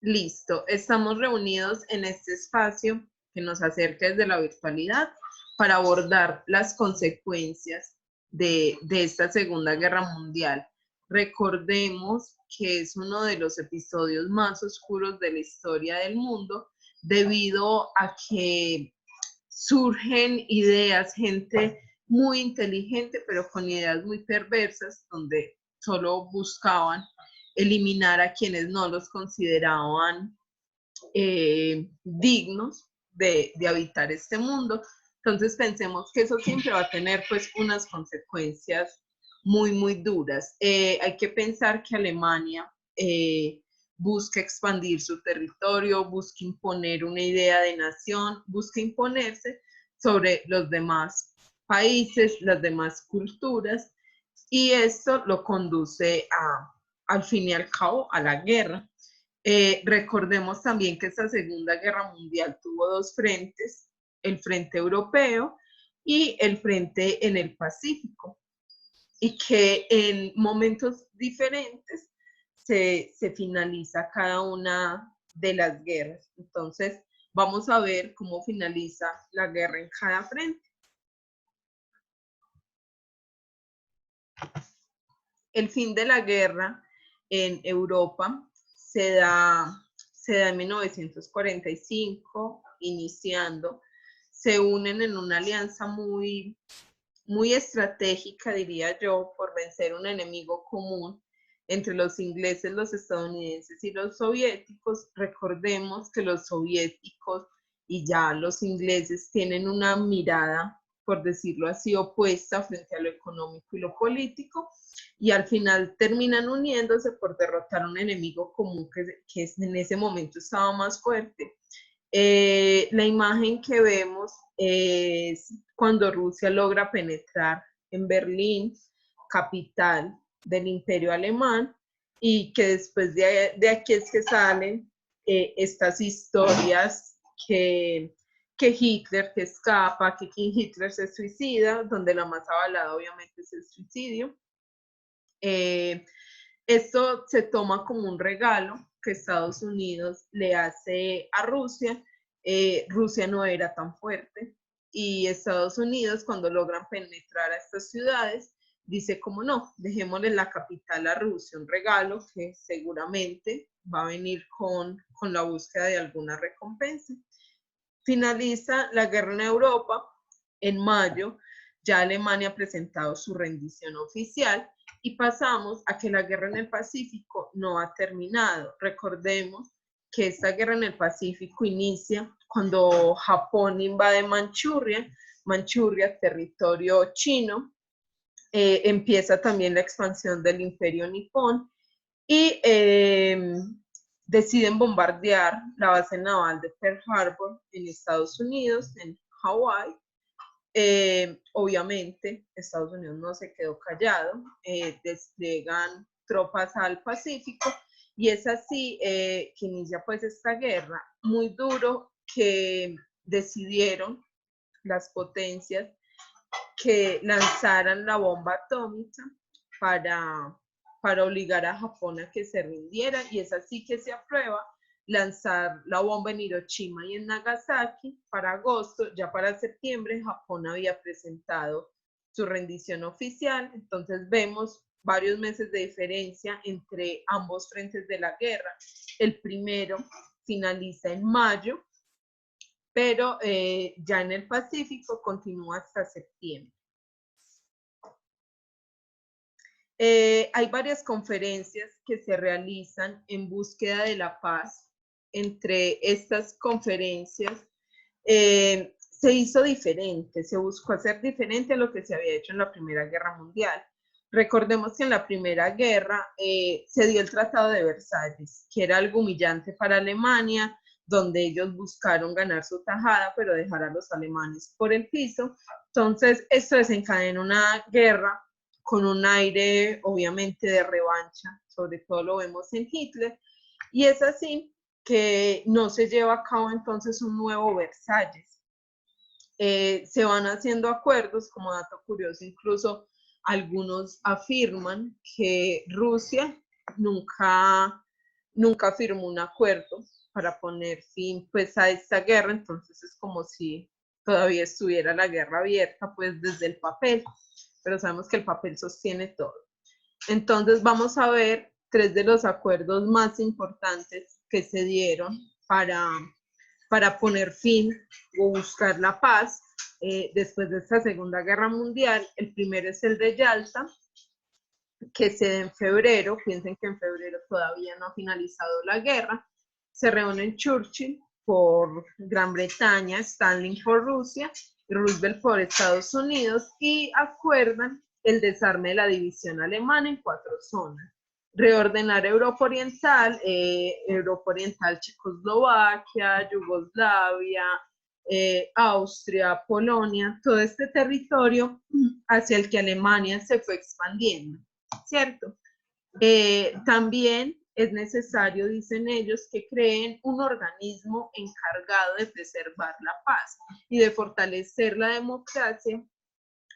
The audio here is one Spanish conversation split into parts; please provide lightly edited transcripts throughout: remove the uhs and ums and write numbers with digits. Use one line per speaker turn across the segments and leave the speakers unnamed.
Listo, estamos reunidos en este espacio que nos acerca desde la virtualidad para abordar las consecuencias de esta Segunda Guerra Mundial. Recordemos que es uno de los episodios más oscuros de la historia del mundo debido a que surgen ideas, gente muy inteligente, pero con ideas muy perversas, donde solo buscaban eliminar a quienes no los consideraban dignos de habitar este mundo. Entonces pensemos que eso siempre va a tener pues unas consecuencias muy duras. Hay que pensar que Alemania busca expandir su territorio, busca imponer una idea de nación, busca imponerse sobre los demás países, las demás culturas, y esto lo conduce al fin y al cabo a la guerra. Recordemos también que esta Segunda Guerra Mundial tuvo dos frentes, el frente europeo y el frente en el Pacífico, y que en momentos diferentes se finaliza cada una de las guerras. Entonces, vamos a ver cómo finaliza la guerra en cada frente. El fin de la guerra en Europa se da en 1945, iniciando. Se unen en una alianza muy estratégica, diría yo, por vencer un enemigo común entre los ingleses, los estadounidenses y los soviéticos. Recordemos que los soviéticos y ya los ingleses tienen una mirada, por decirlo así, opuesta frente a lo económico y lo político, y al final terminan uniéndose por derrotar a un enemigo común que en ese momento estaba más fuerte. La imagen que vemos es cuando Rusia logra penetrar en Berlín, capital del Imperio Alemán, y que después de aquí es que salen estas historias que Hitler que escapa, que Hitler se suicida, donde la más avalada obviamente es el suicidio. Esto se toma como un regalo que Estados Unidos le hace a Rusia. Rusia no era tan fuerte y Estados Unidos, cuando logran penetrar a estas ciudades, dice como no, dejémosle la capital a Rusia, un regalo que seguramente va a venir con la búsqueda de alguna recompensa. Finaliza la guerra en Europa en mayo. Ya Alemania ha presentado su rendición oficial y pasamos a que la guerra en el Pacífico no ha terminado. Recordemos que esta guerra en el Pacífico inicia cuando Japón invade Manchuria, territorio chino. Empieza también la expansión del imperio nipón y deciden bombardear la base naval de Pearl Harbor en Estados Unidos, en Hawái. Obviamente, Estados Unidos no se quedó callado, despliegan tropas al Pacífico, y es así que inicia pues esta guerra muy duro, que decidieron las potencias que lanzaran la bomba atómica para obligar a Japón a que se rindiera, y es así que se aprueba lanzar la bomba en Hiroshima y en Nagasaki para agosto. Ya para septiembre Japón había presentado su rendición oficial. Entonces vemos varios meses de diferencia entre ambos frentes de la guerra. El primero finaliza en mayo, pero ya en el Pacífico continúa hasta septiembre. Hay varias conferencias que se realizan en búsqueda de la paz. Entre estas conferencias se hizo diferente, se buscó hacer diferente a lo que se había hecho en la Primera Guerra Mundial. Recordemos que en la Primera Guerra se dio el Tratado de Versalles, que era algo humillante para Alemania, donde ellos buscaron ganar su tajada, pero dejar a los alemanes por el piso. Entonces, esto desencadenó una guerra con un aire obviamente de revancha, sobre todo lo vemos en Hitler, y es así que no se lleva a cabo entonces un nuevo Versalles. Se van haciendo acuerdos, como dato curioso, incluso algunos afirman que Rusia nunca nunca firmó un acuerdo para poner fin pues a esta guerra, entonces es como si todavía estuviera la guerra abierta pues desde el papel, pero sabemos que el papel sostiene todo. Entonces vamos a ver tres de los acuerdos más importantes que se dieron para poner fin o buscar la paz después de esta Segunda Guerra Mundial. El primero es el de Yalta, que se da en febrero. Piensen que en febrero todavía no ha finalizado la guerra. Se reúnen Churchill por Gran Bretaña, Stalin por Rusia, Roosevelt por Estados Unidos, y acuerdan el desarme de la división alemana en 4 zonas. Reordenar Europa Oriental, Checoslovaquia, Yugoslavia, Austria, Polonia, todo este territorio hacia el que Alemania se fue expandiendo, ¿cierto? También es necesario, dicen ellos, que creen un organismo encargado de preservar la paz y de fortalecer la democracia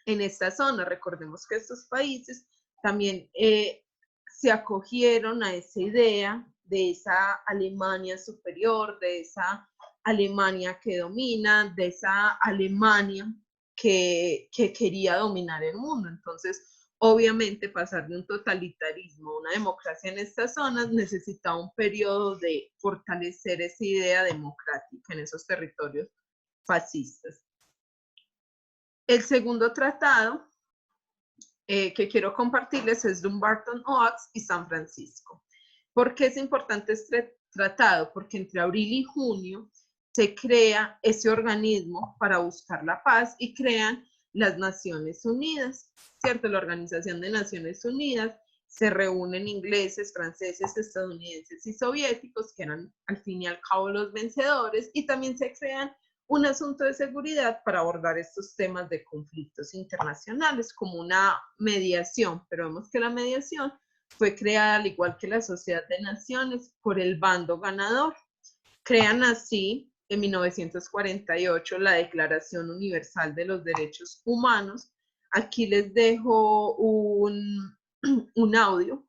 en esta zona. Recordemos que estos países también se acogieron a esa idea de esa Alemania superior, de esa Alemania que domina, de esa Alemania que quería dominar el mundo. Entonces, obviamente, pasar de un totalitarismo a una democracia en estas zonas necesitaba un periodo de fortalecer esa idea democrática en esos territorios fascistas. El segundo tratado que quiero compartirles es Dumbarton Oaks y San Francisco. ¿Por qué es importante este tratado? Porque entre abril y junio se crea ese organismo para buscar la paz y crean las Naciones Unidas, ¿cierto? La Organización de Naciones Unidas. Se reúnen ingleses, franceses, estadounidenses y soviéticos, que eran al fin y al cabo los vencedores, y también se crean un asunto de seguridad para abordar estos temas de conflictos internacionales como una mediación, pero vemos que la mediación fue creada al igual que la Sociedad de Naciones por el bando ganador. Crean así en 1948 la Declaración Universal de los Derechos Humanos. Aquí les dejo un audio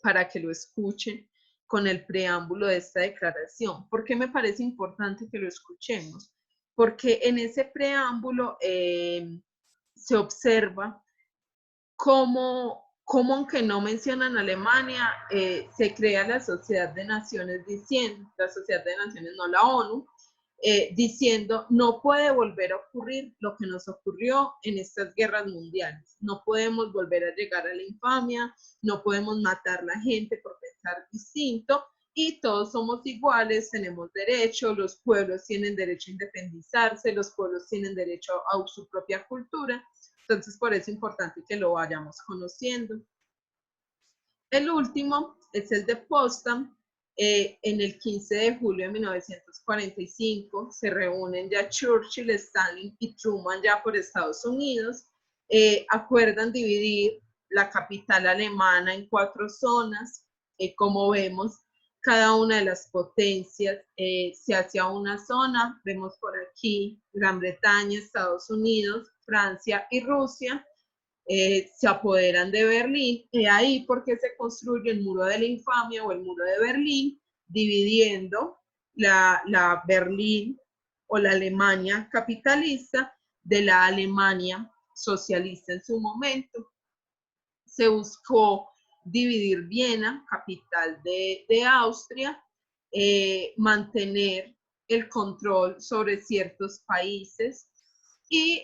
para que lo escuchen con el preámbulo de esta declaración. ¿Por qué me parece importante que lo escuchemos? Porque en ese preámbulo se observa cómo aunque no mencionan Alemania, se crea la Sociedad de Naciones diciendo, la Sociedad de Naciones, no la ONU, diciendo no puede volver a ocurrir lo que nos ocurrió en estas guerras mundiales. No podemos volver a llegar a la infamia, no podemos matar a la gente por pensar distinto y todos somos iguales, tenemos derecho, los pueblos tienen derecho a independizarse, los pueblos tienen derecho a su propia cultura. Entonces, por eso es importante que lo vayamos conociendo. El último es el de Potsdam. En el 15 de julio de 1945 se reúnen ya Churchill, Stalin y Truman ya por Estados Unidos. Acuerdan dividir la capital alemana en 4 zonas. Como vemos, cada una de las potencias se hace a una zona. Vemos por aquí Gran Bretaña, Estados Unidos, Francia y Rusia. Se apoderan de Berlín, y ahí porque se construye el muro de la infamia o el muro de Berlín, dividiendo la Berlín o la Alemania capitalista de la Alemania socialista en su momento. Se buscó dividir Viena, capital de Austria, mantener el control sobre ciertos países y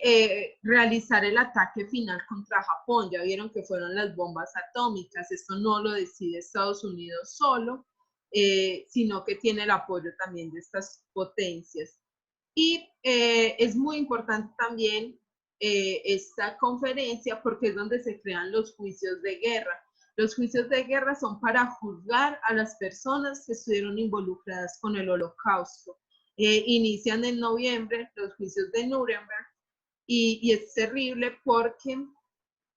realizar el ataque final contra Japón. Ya vieron que fueron las bombas atómicas. Esto no lo decide Estados Unidos solo, sino que tiene el apoyo también de estas potencias. Y es muy importante también esta conferencia porque es donde se crean los juicios de guerra. Los juicios de guerra son para juzgar a las personas que estuvieron involucradas con el Holocausto. Inician en noviembre los juicios de Nuremberg y es terrible porque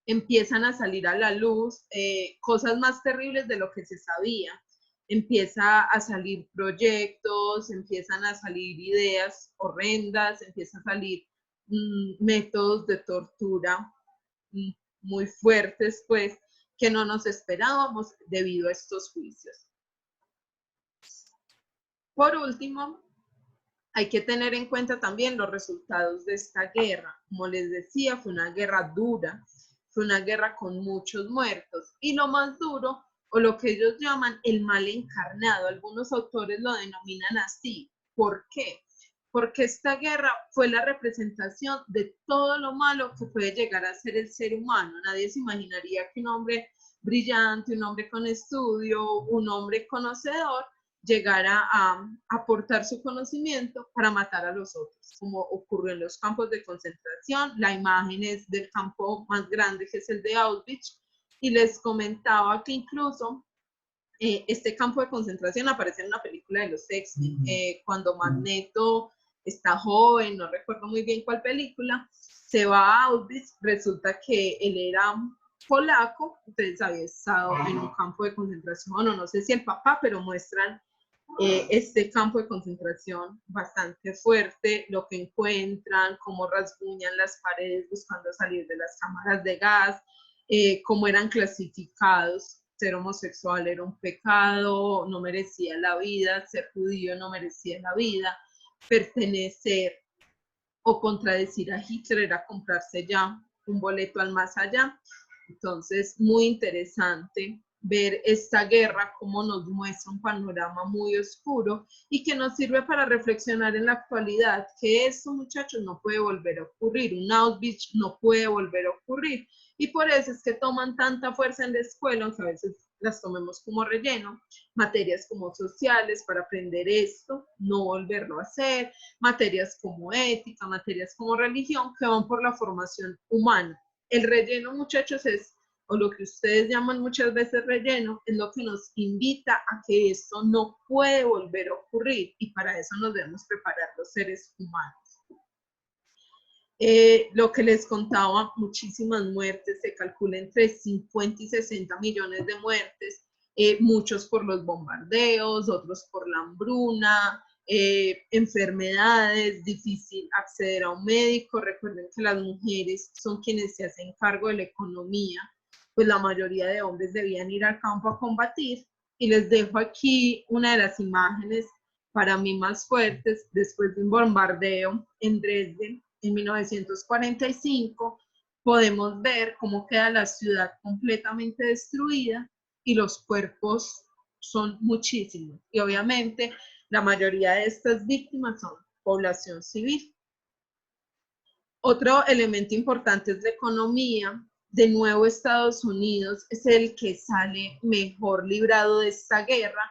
empiezan a salir a la luz cosas más terribles de lo que se sabía. Empieza a salir proyectos, empiezan a salir ideas horrendas, empiezan a salir métodos de tortura muy fuertes, pues, que no nos esperábamos debido a estos juicios. Por último, hay que tener en cuenta también los resultados de esta guerra. Como les decía, fue una guerra dura, fue una guerra con muchos muertos. Y lo más duro, o lo que ellos llaman el mal encarnado, algunos autores lo denominan así. ¿Por qué? Porque esta guerra fue la representación de todo lo malo que puede llegar a ser el ser humano. Nadie se imaginaría que un hombre brillante, un hombre con estudio, un hombre conocedor, llegara a aportar su conocimiento para matar a los otros, como ocurrió en los campos de concentración. La imagen es del campo más grande, que es el de Auschwitz, y les comentaba que incluso este campo de concentración aparece en una película de los X-Men, cuando Magneto está joven, no recuerdo muy bien cuál película, se va a Auschwitz, resulta que él era polaco, entonces había estado en un campo de concentración, o no sé si el papá, pero muestran este campo de concentración bastante fuerte, lo que encuentran, cómo rasguñan las paredes buscando salir de las cámaras de gas, cómo eran clasificados. Ser homosexual era un pecado, no merecía la vida, ser judío no merecía la vida, pertenecer o contradecir a Hitler era comprarse ya un boleto al más allá. Entonces, muy interesante ver esta guerra, cómo nos muestra un panorama muy oscuro y que nos sirve para reflexionar en la actualidad, que esto, muchachos, no puede volver a ocurrir, un Auschwitz no puede volver a ocurrir. Y por eso es que toman tanta fuerza en la escuela, aunque a veces las tomemos como relleno, materias como sociales para aprender esto, no volverlo a hacer, materias como ética, materias como religión, que van por la formación humana. El relleno, muchachos, es, o lo que ustedes llaman muchas veces relleno, es lo que nos invita a que esto no puede volver a ocurrir, y para eso nos debemos preparar los seres humanos. Lo que les contaba, muchísimas muertes, se calcula entre 50 y 60 millones de muertes, muchos por los bombardeos, otros por la hambruna, enfermedades, difícil acceder a un médico. Recuerden que las mujeres son quienes se hacen cargo de la economía, pues la mayoría de hombres debían ir al campo a combatir. Y les dejo aquí una de las imágenes para mí más fuertes después de un bombardeo en Dresde en 1945. Podemos ver cómo queda la ciudad completamente destruida y los cuerpos son muchísimos. Y obviamente la mayoría de estas víctimas son población civil. Otro elemento importante es la economía. De nuevo, Estados Unidos es el que sale mejor librado de esta guerra.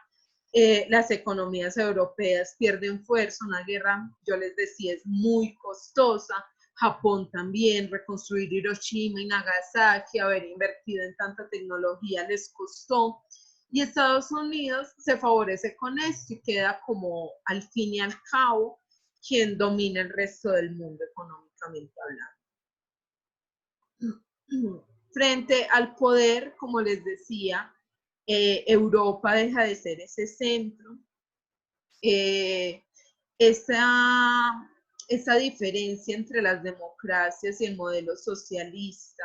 Las economías europeas pierden fuerza, una guerra, yo les decía, es muy costosa. Japón también, reconstruir Hiroshima y Nagasaki, haber invertido en tanta tecnología les costó. Y Estados Unidos se favorece con esto y queda como al fin y al cabo quien domina el resto del mundo económicamente hablando. Frente al poder, como les decía, Europa deja de ser ese centro. Esa diferencia entre las democracias y el modelo socialista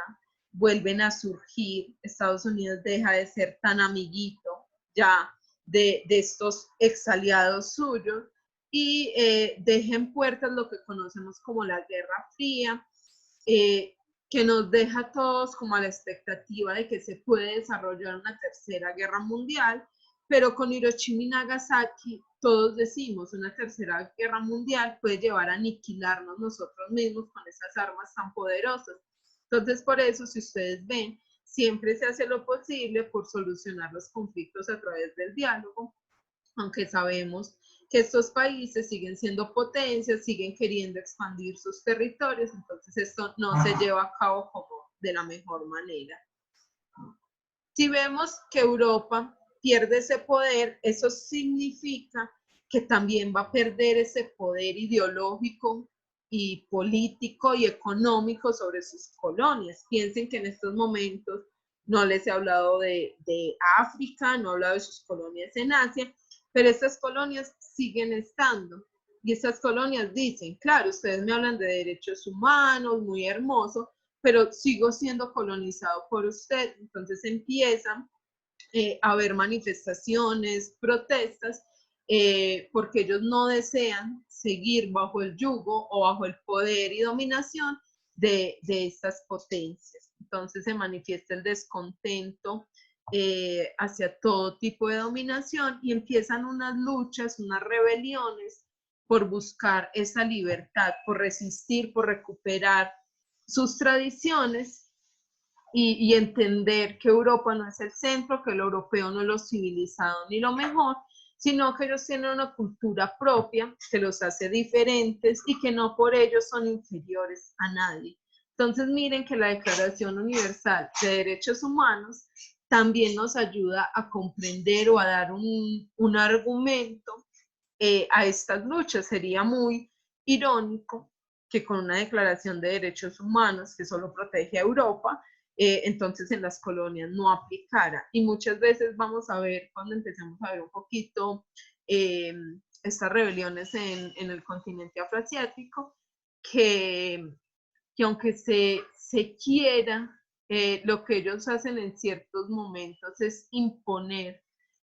vuelven a surgir. Estados Unidos deja de ser tan amiguito ya de estos ex aliados suyos y deja en puertas lo que conocemos como la Guerra Fría, que nos deja a todos como a la expectativa de que se puede desarrollar una tercera guerra mundial, pero con Hiroshima y Nagasaki todos decimos, una tercera guerra mundial puede llevar a aniquilarnos nosotros mismos con esas armas tan poderosas. Entonces, por eso, si ustedes ven, siempre se hace lo posible por solucionar los conflictos a través del diálogo, aunque sabemos que estos países siguen siendo potencias, siguen queriendo expandir sus territorios, entonces esto no se lleva a cabo como de la mejor manera. Si vemos que Europa pierde ese poder, eso significa que también va a perder ese poder ideológico y político y económico sobre sus colonias. Piensen que en estos momentos no les he hablado de África, no he hablado de sus colonias en Asia, pero estas colonias siguen estando. Y estas colonias dicen, claro, ustedes me hablan de derechos humanos, muy hermoso, pero sigo siendo colonizado por usted. Entonces empiezan a haber manifestaciones, protestas, porque ellos no desean seguir bajo el yugo o bajo el poder y dominación de estas potencias. Entonces se manifiesta el descontento hacia todo tipo de dominación y empiezan unas luchas, unas rebeliones por buscar esa libertad, por resistir, por recuperar sus tradiciones y entender que Europa no es el centro, que el europeo no es lo civilizado ni lo mejor, sino que ellos tienen una cultura propia que los hace diferentes y que no por ello son inferiores a nadie. Entonces miren que la Declaración Universal de Derechos Humanos también nos ayuda a comprender o a dar un argumento a estas luchas. Sería muy irónico que con una declaración de derechos humanos que solo protege a Europa, entonces en las colonias no aplicara. Y muchas veces vamos a ver, cuando empecemos a ver un poquito estas rebeliones en el continente afroasiático, que, que aunque se quiera, lo que ellos hacen en ciertos momentos es imponer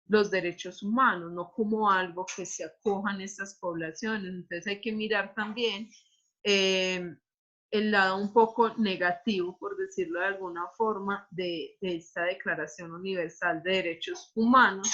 los derechos humanos, no como algo que se acojan estas poblaciones. Entonces hay que mirar también eh, el lado un poco negativo, por decirlo de alguna forma, de esta Declaración Universal de Derechos Humanos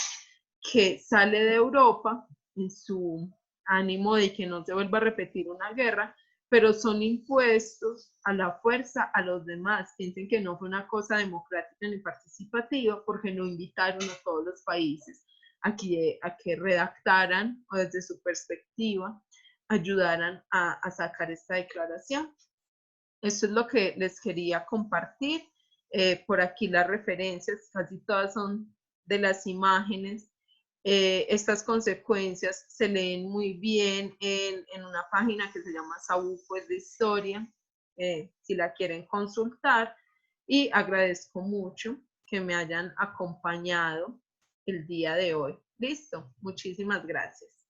que sale de Europa en su ánimo de que no se vuelva a repetir una guerra, pero son impuestos a la fuerza a los demás. Piensen que no fue una cosa democrática ni participativa porque no invitaron a todos los países a que redactaran o desde su perspectiva ayudaran a sacar esta declaración. Eso es lo que les quería compartir. Por aquí las referencias, casi todas son de las imágenes. Estas consecuencias se leen muy bien en una página que se llama Sabuco de Historia, si la quieren consultar. Y agradezco mucho que me hayan acompañado el día de hoy. Listo, muchísimas gracias.